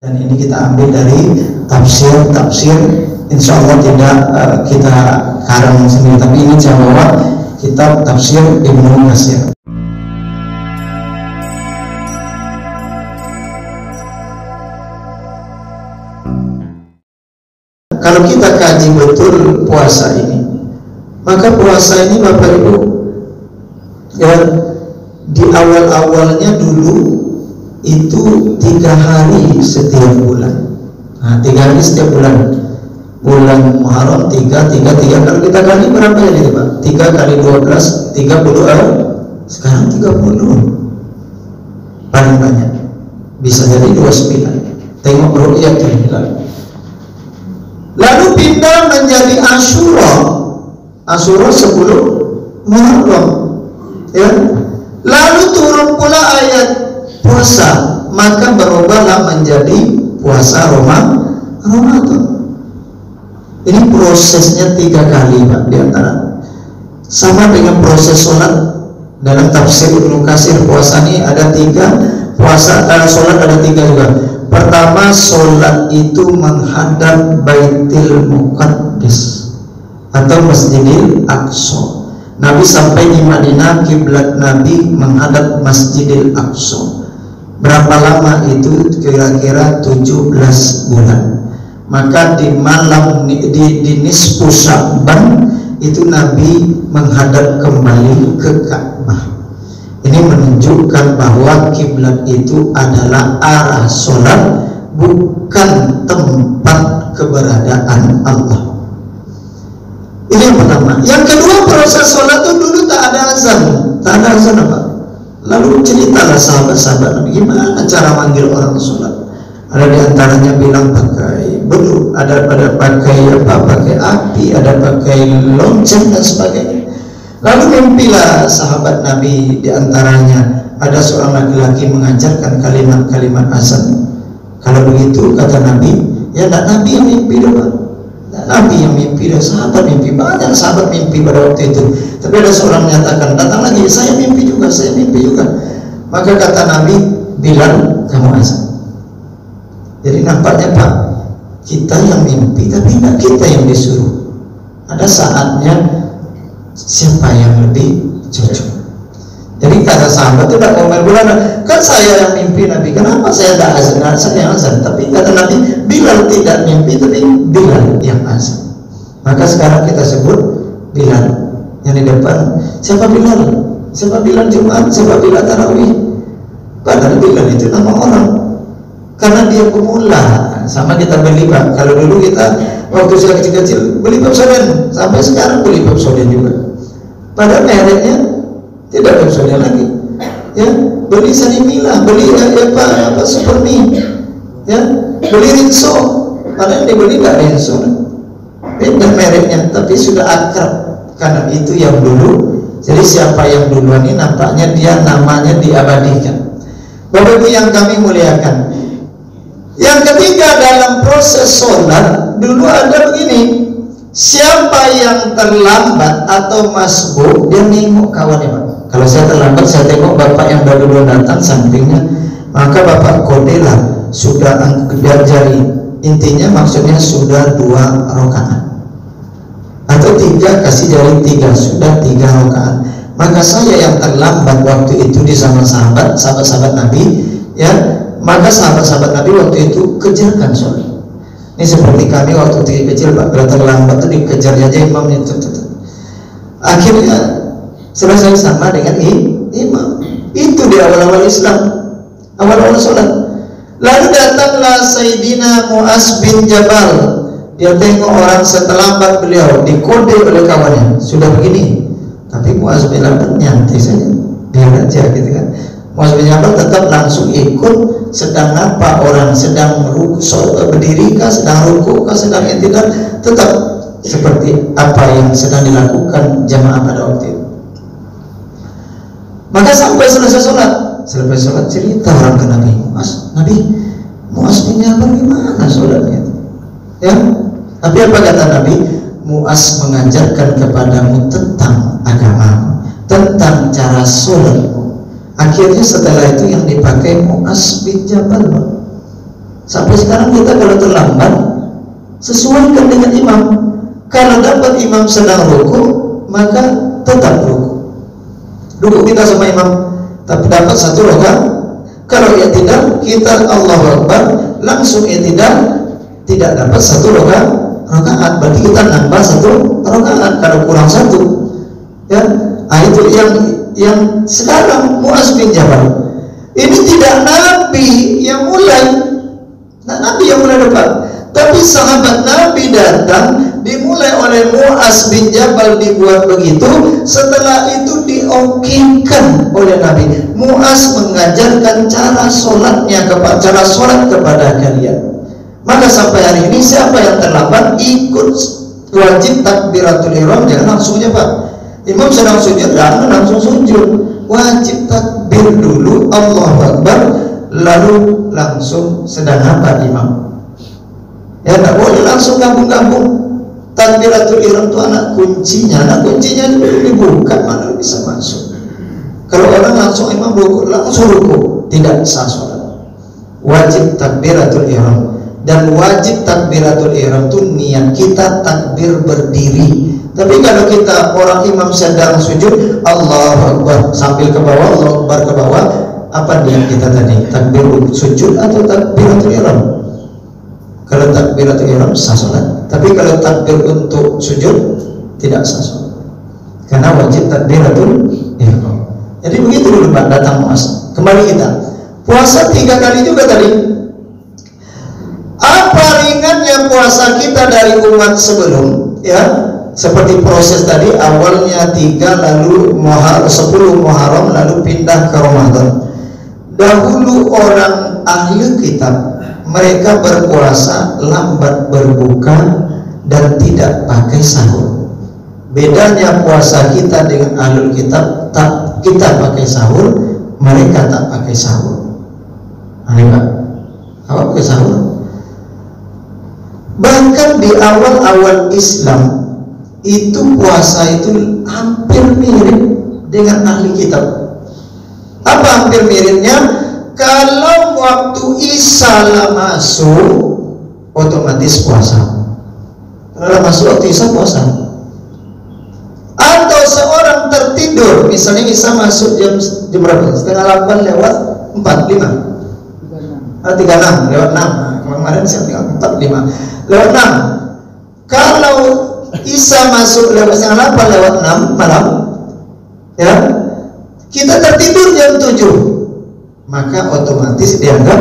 Dan ini kita ambil dari tafsir. Insya Allah tidak kita karang sendiri, tapi ini saya bawa kitab tafsir Ibnu Katsir. Kalau kita kaji betul puasa ini, maka puasa ini Bapak Ibu ya, di awal-awalnya dulu itu 3 hari setiap bulan. Nah, 3 hari setiap bulan. Bulan Muharram 3. Kalau kita kali berapa ya itu Pak? 3 kali 12 30. Sekarang 30 paling banyak, bisa jadi 29. Tengok ru'yatul hilal. Lalu pindah menjadi Asyura 10 Muharram ya. Lalu turun pula ayat puasa, maka berubahlah menjadi puasa Ramadan. Ini prosesnya 3 kali Pak, diantara sama dengan proses sholat. Dalam tafsir Ibnu Katsir, puasa ini ada 3, sholat ada 3 juga. Pertama, sholat itu menghadap Baitul Muqaddas atau Masjidil Aqsa. Nabi sampai di Madinah, kiblat Nabi menghadap Masjidil Aqsa. Berapa lama itu? Kira-kira 17 bulan. Maka di malam di nisfu Sya'ban itu Nabi menghadap kembali ke Ka'bah. Ini menunjukkan bahwa kiblat itu adalah arah sholat, bukan tempat keberadaan Allah. Ini yang pertama. Yang kedua, proses sholat itu dulu tak ada azan apa? Lalu ceritalah sahabat-sahabat Nabi gimana cara manggil orang sholat. Ada diantaranya bilang pakai bedu, ada pada pakai api, ada pakai lonceng dan sebagainya. Lalu mimpilah sahabat Nabi, diantaranya ada seorang laki-laki mengajarkan kalimat-kalimat azan. Kalau begitu kata Nabi, ya tidak Nabi yang mimpi doang. Nabi yang mimpi, dan sahabat mimpi, banyak sahabat mimpi pada waktu itu. Tapi ada seorang menyatakan, datang lagi, saya mimpi juga. Maka kata Nabi, Bilal, kamu azan. Jadi nampaknya Pak, kita yang mimpi, tapi tidak kita yang disuruh. Ada saatnya siapa yang lebih cocok. Jadi kata sahabat itu tidak komen bulan, kan saya yang mimpi Nabi, kenapa saya tidak azan? Saya yang azan. Tapi kata Nabi, Bilal tidak mimpi, tapi Bilal yang azan. Maka sekarang kita sebut Bilal yang di depan. Siapa Bilal? Siapa Bilal Jumat? Siapa Bilal Tarawih? Padahal Bilal itu nama orang, karena dia pemula. Sama kita beli Pak, kalau dulu kita waktu saya kecil-kecil beli Pepsodent, sampai sekarang beli Pepsodent juga, padahal mereknya tidak Pepsodent lagi ya. Beli Sanimila, beli apa Supermi ya, beli Rinso, padahal dibeli nggak Rinso, beda mereknya, tapi sudah akrab karena itu yang dulu. Jadi siapa yang duluan ini nampaknya dia namanya diabadikan. Bapak Ibu yang kami muliakan, yang ketiga dalam proses sholat dulu ada begini, siapa yang terlambat atau masbuk, dia nengok kawannya Pak. Kalau saya terlambat, saya tengok bapak yang baru datang sampingnya, maka bapak kodelah sudah angkat jari, intinya maksudnya sudah 2 rakaat atau 3, kasih jari 3, sudah 3 rakaat. Maka saya yang terlambat waktu itu di zaman sahabat-sahabat Nabi ya, maka sahabat-sahabat Nabi waktu itu kejarkan sholat. Ini seperti kami waktu kecil Pak, kalau terlambat itu dikejar aja imamnya. Akhirnya selesai sama dengan imam. Itu di awal-awal Islam, awal-awal sholat. Lalu datanglah Sayyidina Mu'az bin Jabal. Dia tengok orang seterlambat beliau, dikode oleh kawannya, sudah begini. Tapi Mu'az bin Jabal nyantai saja, biar aja gitu kan. Mu'az bin Jabal tetap langsung ikut, sedang apa orang sedang berdiri kah, sedang rukuk kah, sedang i'tidal, tetap seperti apa yang sedang dilakukan jamaah pada waktu itu. Maka sampai selesai sholat cerita orang ke Nabi, Mu'az bin Jabal gimana sholatnya ya. Tapi apa kata Nabi? Mu'az mengajarkan kepadamu tentang agama, tentang cara sholat. Akhirnya setelah itu yang dipakai Mu'az bin Jabal. Sampai sekarang kita kalau terlambat, sesuaikan dengan imam. Kalau dapat imam sedang ruku, maka tetap ruku. Ruku kita sama imam, tapi dapat satu rakaat. Kalau i'tidal, kita Allahu Akbar, langsung i'tidal, tidak dapat satu rakaat, berarti kita nambah satu rakaat. Kalau kurang satu, ya, itu yang sekarang Mu'az bin Jabal ini tidak Nabi yang mulai. Nabi yang mulai depan, tapi sahabat Nabi datang, dimulai oleh Mu'az bin Jabal, dibuat begitu. Setelah itu diokekan oleh Nabi. Mu'az mengajarkan cara sholatnya, cara sholat kepada kalian. Maka sampai hari ini siapa yang terlambat ikut wajib takbiratul ihram, jangan langsung aja Pak. Imam sedang sujud, jangan langsung sujud. Wajib takbir dulu, Allahu Akbar, lalu langsung sedang apa imam. Ya, tak boleh langsung gabung-gabung. Takbiratul ihram itu anak kuncinya dibuka, mana bisa masuk. Kalau orang langsung imam ruku, langsung ruku, tidak sah sholat. Wajib takbiratul ihram. Dan wajib takbiratul ihram itu niat kita takbir berdiri. Tapi kalau kita orang imam sedang sujud, Allahu Akbar sambil ke bawah, Allahu Akbar ke bawah, apa niat kita tadi? Takbir sujud atau takbiratul ihram? Kalau takbiratul ihram sah sholat. Tapi kalau takbir untuk sujud tidak sah sholat, karena wajib takbiratul ihram. Jadi begitu dulu Pak, datang Mu'az. Kembali kita puasa 3 kali juga tadi. Apa ringannya puasa kita dari umat sebelum, ya? Seperti proses tadi, awalnya 3, lalu 10 Muharram, lalu pindah ke Ramadan. Dahulu orang ahli kitab, mereka berpuasa lambat berbuka dan tidak pakai sahur. Bedanya puasa kita dengan ahlul kitab, kita pakai sahur, mereka tak pakai sahur. Ini Pak, apa pakai sahur? Bahkan di awal-awal Islam itu puasa itu hampir mirip dengan ahli kitab. Apa hampir miripnya? Kalau waktu Isya masuk, otomatis puasa. Kalau masuk waktu Isya puasa. Atau seorang tertidur, misalnya Isya masuk jam berapa? 7:30 lewat 45. 36 lewat 6. Kemarin saya tinggal 45 lewat 6. Kalau Isya masuk lewat 7:30 lewat 6 malam, ya, kita tertidur jam 7, maka otomatis dianggap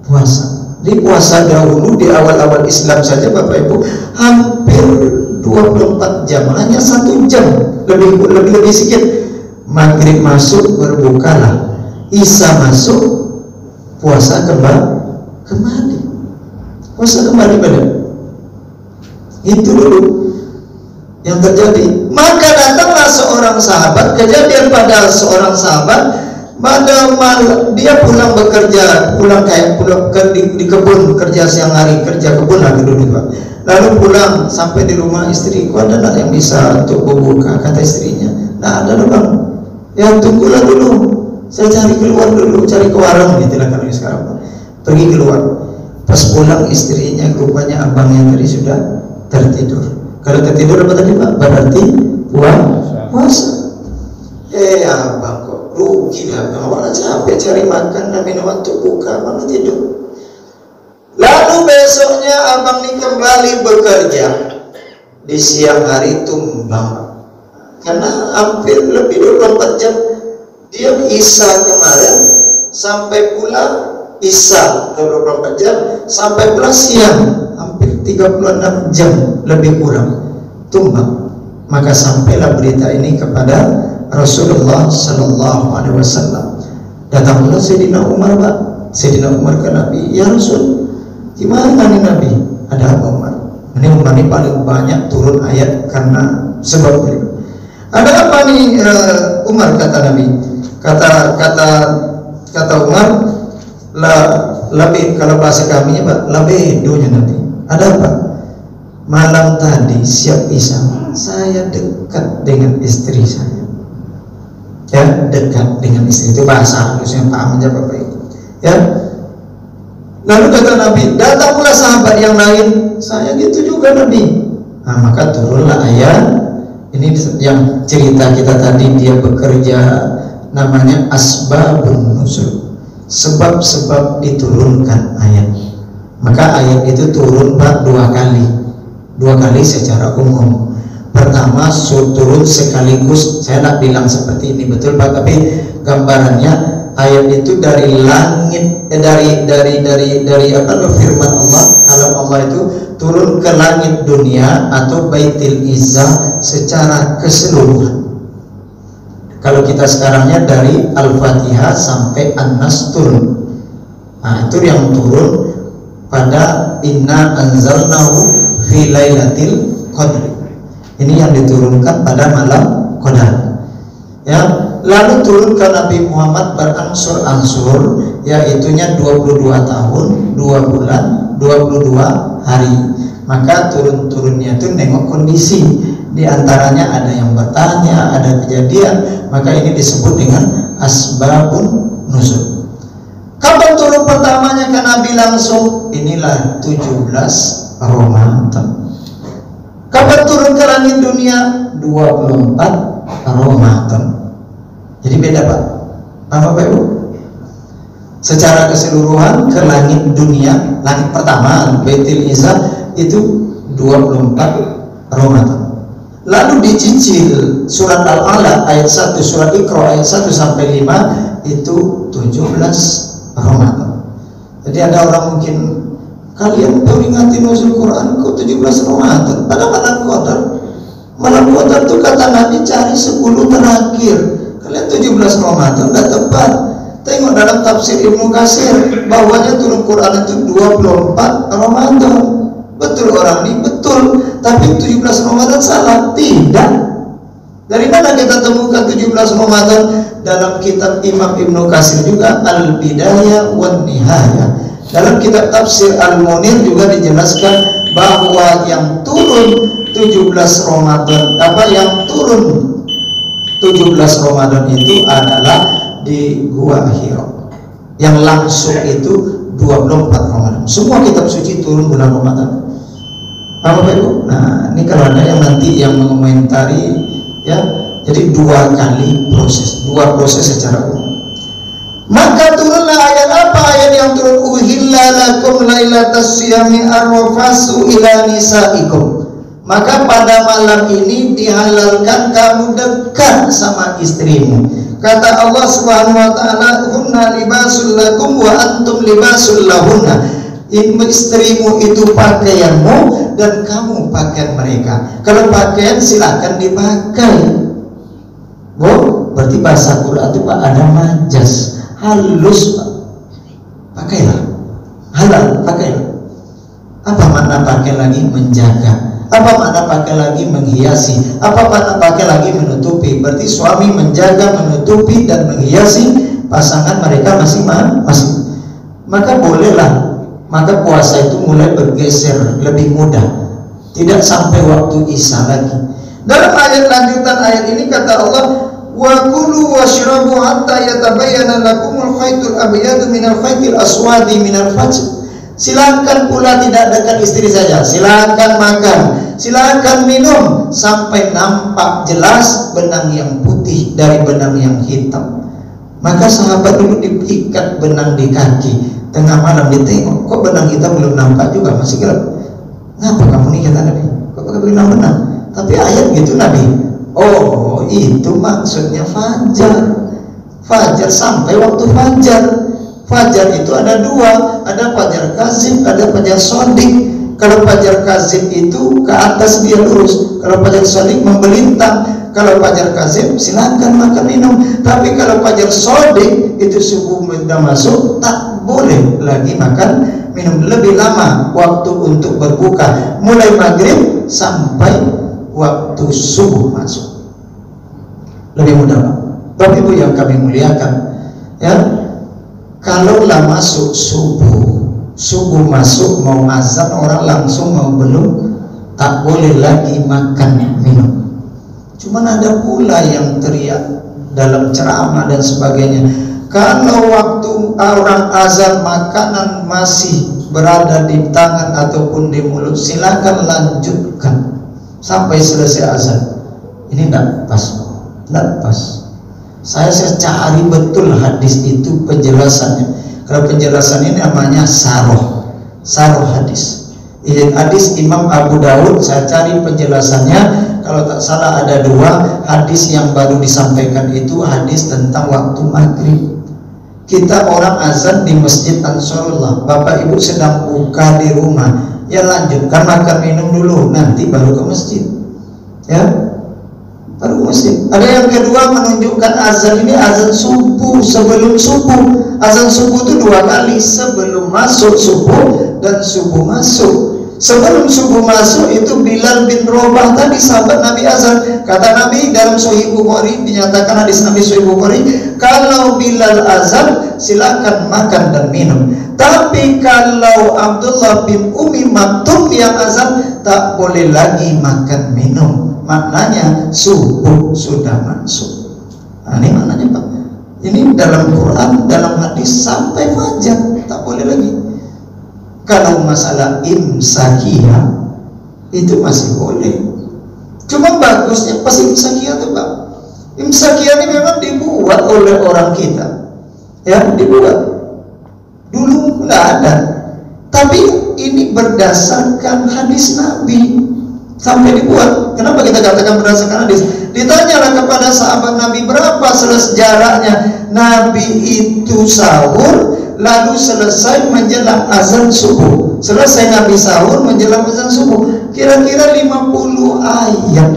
puasa. Di puasa dahulu di awal-awal Islam saja Bapak Ibu hampir 24 jam, hanya 1 jam lebih sedikit. Maghrib masuk berbukalah, Isya masuk puasa kembali. Puasa kembali pada itu dulu yang terjadi. Maka datanglah seorang sahabat, kejadian pada seorang sahabat pada dia pulang bekerja, pulang di kebun, kerja siang hari, kerja kebun lagi dulu Pak. Lalu pulang sampai di rumah istriku, ada nak yang bisa untuk berbuka, kata istrinya. Nah ada Bang, ya tunggulah dulu, saya cari keluar dulu, cari ke warung gitu lah kalau sekarang Pak. Pergi keluar, pas pulang istrinya rupanya abangnya tadi sudah tertidur. Kalau tertidur apa tadi Pak? Berarti puasa. Abang kok rugi lah, awalnya capek cari makan dan minuman untuk buka, malah tidur. Lalu besoknya abang ini kembali bekerja, di siang hari tumbang, karena hampir lebih 24 jam dia Isya kemarin sampai pulang Isya 24 jam sampai pulang siang, hampir 36 jam lebih kurang tumbang. Maka sampailah berita ini kepada Rasulullah Sallallahu Alaihi Wasallam. Datanglah Sayyidina Umar Pak, Sayyidina Umar ke Nabi, ya Rasul, gimana nih Nabi? Ada apa Umar? Ini Umar ini paling banyak turun ayat karena sebab ini. Ada apa nih Umar, kata Nabi? Kata Umar, lebih, kalau bahasa kami Pak, lebih doanya Nabi. Ada apa? Malam tadi siap Isya, saya dekat dengan istri saya. Ya, dekat dengan istri, itu bahasa halusnya paham aja Bapak Ibu. Ya, Lalu kata Nabi, datang pula sahabat yang lain, saya gitu juga Nabi. Nah, maka turunlah ayat ini yang cerita kita tadi, dia bekerja, namanya asbabun nuzul, sebab-sebab diturunkan ayat. Maka ayat itu turun Pak dua kali secara umum. Pertama turun sekaligus, saya nak bilang seperti ini betul Pak, tapi gambarannya ayat itu dari langit, dari apa firman Allah, kalau Allah itu turun ke langit dunia atau Baitul Izzah secara keseluruhan. Kalau kita sekarangnya dari Al-Fatihah sampai An-Nas turun. Nah, itu yang turun pada Inna Anzalnahu fi Lailatul Qadr. Ini yang diturunkan pada malam Qadar. Ya, lalu turun ke Nabi Muhammad berangsur-angsur, yaitunya 22 tahun, 2 bulan, 22 hari. Maka turun-turunnya itu nengok kondisi. Di antaranya ada yang bertanya, ada kejadian, maka ini disebut dengan asbabun nuzul. Kapan turun pertamanya ke Nabi langsung? Inilah 17 Ramadan. Kapan turun ke langit dunia? 24 Ramadan. Jadi beda Pak, Bapak Ibu. Secara keseluruhan ke langit dunia, langit pertama Baitul Izzah itu 24 Ramadan. Lalu dicicil surat Al-Alaq ayat 1, surat Iqra ayat 1 sampai 5 itu 17 Ramadan. Jadi ada orang mungkin, kalian peringati nuzul Quran kok 17 Ramadan, pada malam Qadar. Malam Qadar itu kata Nabi cari 10 terakhir. Kalian 17 Ramadan udah tepat. Tengok dalam tafsir Ibnu Katsir, bahwanya turun Quran itu 24 Ramadan. Betul orang ini, betul. Tapi 17 Ramadan salah? Tidak. Dari mana kita temukan 17 Ramadan? Dalam kitab Imam Ibnu Katsir juga, Al-Bidayah wan Nihayah. Dalam kitab tafsir Al-Munir juga dijelaskan bahwa yang turun 17 Ramadan, yang turun 17 Ramadan itu adalah di Gua Hira. Yang langsung itu 24 Ramadan. Semua kitab suci turun bulan Ramadan. Bapak Ibu. Nah, ini kalau ada yang nanti yang mengomentari, ya, jadi dua proses secara umum. Maka turunlah ayat apa? Ayat yang turun, uhilla lakum lailatas siyami arwafasu ila nisaikum. Maka pada malam ini dihalalkan kamu dekat sama istrimu. Kata Allah Subhanahu wa taala, hunna libasul lakum wa antum libasul lahunna. Istrimu itu pakaianmu dan kamu pakaian mereka. Kalau pakaian silakan dipakai. Berarti bahasa Quran itu Pak ada majas. Halus Pak, pakailah, halal pakailah. Apa makna pakai lagi? Menjaga. Apa makna pakai lagi? Menghiasi. Apa makna pakai lagi? Menutupi. Berarti suami menjaga, menutupi dan menghiasi pasangan mereka masing-masing. Maka bolehlah. Maka puasa itu mulai bergeser lebih mudah, tidak sampai waktu Isya lagi. Dalam ayat lanjutan ayat ini kata Allah, wa kulu washrabu hatta yatabayyana lakumul khaytul abyadu minal khaytil aswadi minal fajr. Silakan pula tidak dekat istri saja, silakan makan, silakan minum sampai nampak jelas benang yang putih dari benang yang hitam. Maka sahabat dulu diikat benang di kaki. Tengah malam ditengok, kok benang hitam belum nampak juga, masih gelap. Ngapa kamu nih kata Nabi? Kok pakai benang? Tapi ayat gitu Nabi. Oh, itu maksudnya fajar. Fajar sampai waktu fajar. Fajar itu ada dua, ada fajar kazib, ada fajar sodik. Kalau fajar kazib itu ke atas dia lurus, kalau fajar sodik membelintang. Kalau fajar kazib silakan makan minum. Tapi kalau fajar sodik itu subuh sudah masuk, tak boleh lagi makan minum. Lebih lama waktu untuk berbuka, mulai maghrib sampai waktu subuh masuk. Lebih mudah Pak. Bapak Ibu yang kami muliakan, ya, kalaulah masuk subuh masuk, mau azan orang langsung mau belum, tak boleh lagi makan minum. Cuman ada pula yang teriak dalam ceramah dan sebagainya, Kalau waktu orang azan makanan masih berada di tangan ataupun di mulut, silakan lanjutkan sampai selesai azan. Ini tidak pas, tidak pas. Saya cari betul hadis itu penjelasannya. Kalau penjelasan ini namanya saroh hadis. Ini hadis Imam Abu Dawud. Saya cari penjelasannya. Kalau tak salah ada 2 hadis yang baru disampaikan, itu hadis tentang waktu maghrib. Kita orang azan di Masjid Ansarullah, Bapak Ibu sedang buka di rumah, ya lanjutkan makan minum dulu, nanti baru ke masjid, ya baru ke masjid. Ada yang kedua menunjukkan azan ini azan subuh, sebelum subuh. Azan subuh itu 2 kali, sebelum masuk subuh dan subuh masuk. Sebelum subuh masuk itu Bilal bin Rabah tadi sahabat Nabi azan. Kata Nabi dalam Sahih Bukhari, dinyatakan hadis Nabi Sahih Bukhari, kalau Bilal azan silakan makan dan minum. Tapi kalau Abdullah bin Umi Maktum yang azan, tak boleh lagi makan minum. Maknanya subuh sudah masuk. Nah, ini maknanya Pak. Ini dalam Quran, dalam hadis sampai fajar tak boleh lagi. Kalau masalah imsakiyah itu masih boleh. Cuma bagusnya pas imsakiyah itu Pak. Imsakiyah ini memang dibuat oleh orang kita, ya dibuat. Dulu nggak ada, tapi ini berdasarkan hadis Nabi sampai dibuat. Kenapa kita katakan berdasarkan hadis? Ditanyalah kepada sahabat Nabi, berapa sejarahnya Nabi itu sahur lalu selesai menjelang azan subuh. Selesai Nabi sahur menjelang azan subuh, kira-kira 50 ayat.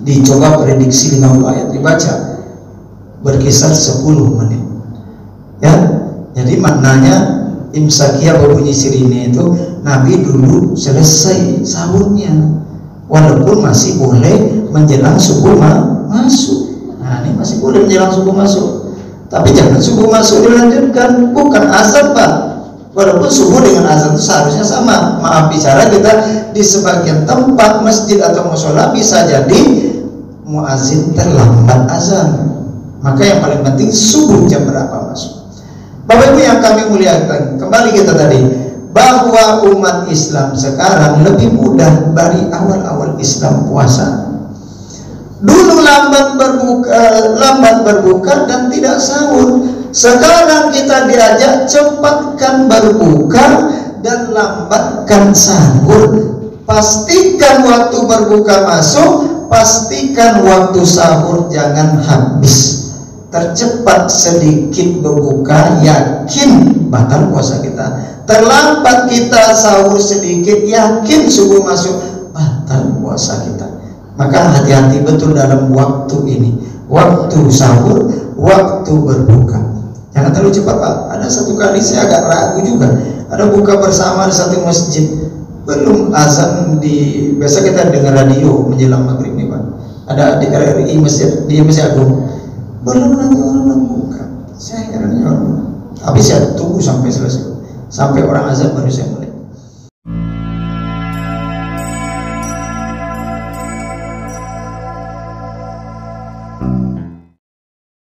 Dicoba prediksi 50 ayat dibaca, berkisar 10 menit, ya. Jadi maknanya imsakiyah berbunyi sirine itu Nabi dulu selesai sahurnya, walaupun masih boleh menjelang subuh masuk. Nah ini masih boleh menjelang subuh masuk, tapi jangan subuh masuk dilanjutkan, bukan azan Pak. Walaupun subuh dengan azan itu seharusnya sama. Maaf bicara, kita di sebagian tempat masjid atau musola bisa jadi muazin terlambat azan. Maka yang paling penting subuh jam berapa masuk. Bapak Ibu yang kami muliakan, kembali kita tadi bahwa umat Islam sekarang lebih mudah dari awal-awal Islam puasa. Dulu lambat berbuka dan tidak sahur. Sekarang kita diajak cepatkan berbuka dan lambatkan sahur. Pastikan waktu berbuka masuk, pastikan waktu sahur jangan habis. Tercepat sedikit berbuka, yakin batal puasa kita. Terlambat kita sahur sedikit, yakin subuh masuk, batal puasa kita. Maka hati-hati betul dalam waktu ini, waktu sahur, waktu berbuka. Jangan terlalu cepat Pak. Ada satu kali saya agak ragu juga, ada buka bersama di satu masjid, belum azan biasa kita dengar radio menjelang maghrib nih Pak. Ada di RRI masjid, di Masjid Agung, belum nanti orang buka. Saya herannya orang, tapi saya tunggu sampai selesai, sampai orang azan baru saya mulai.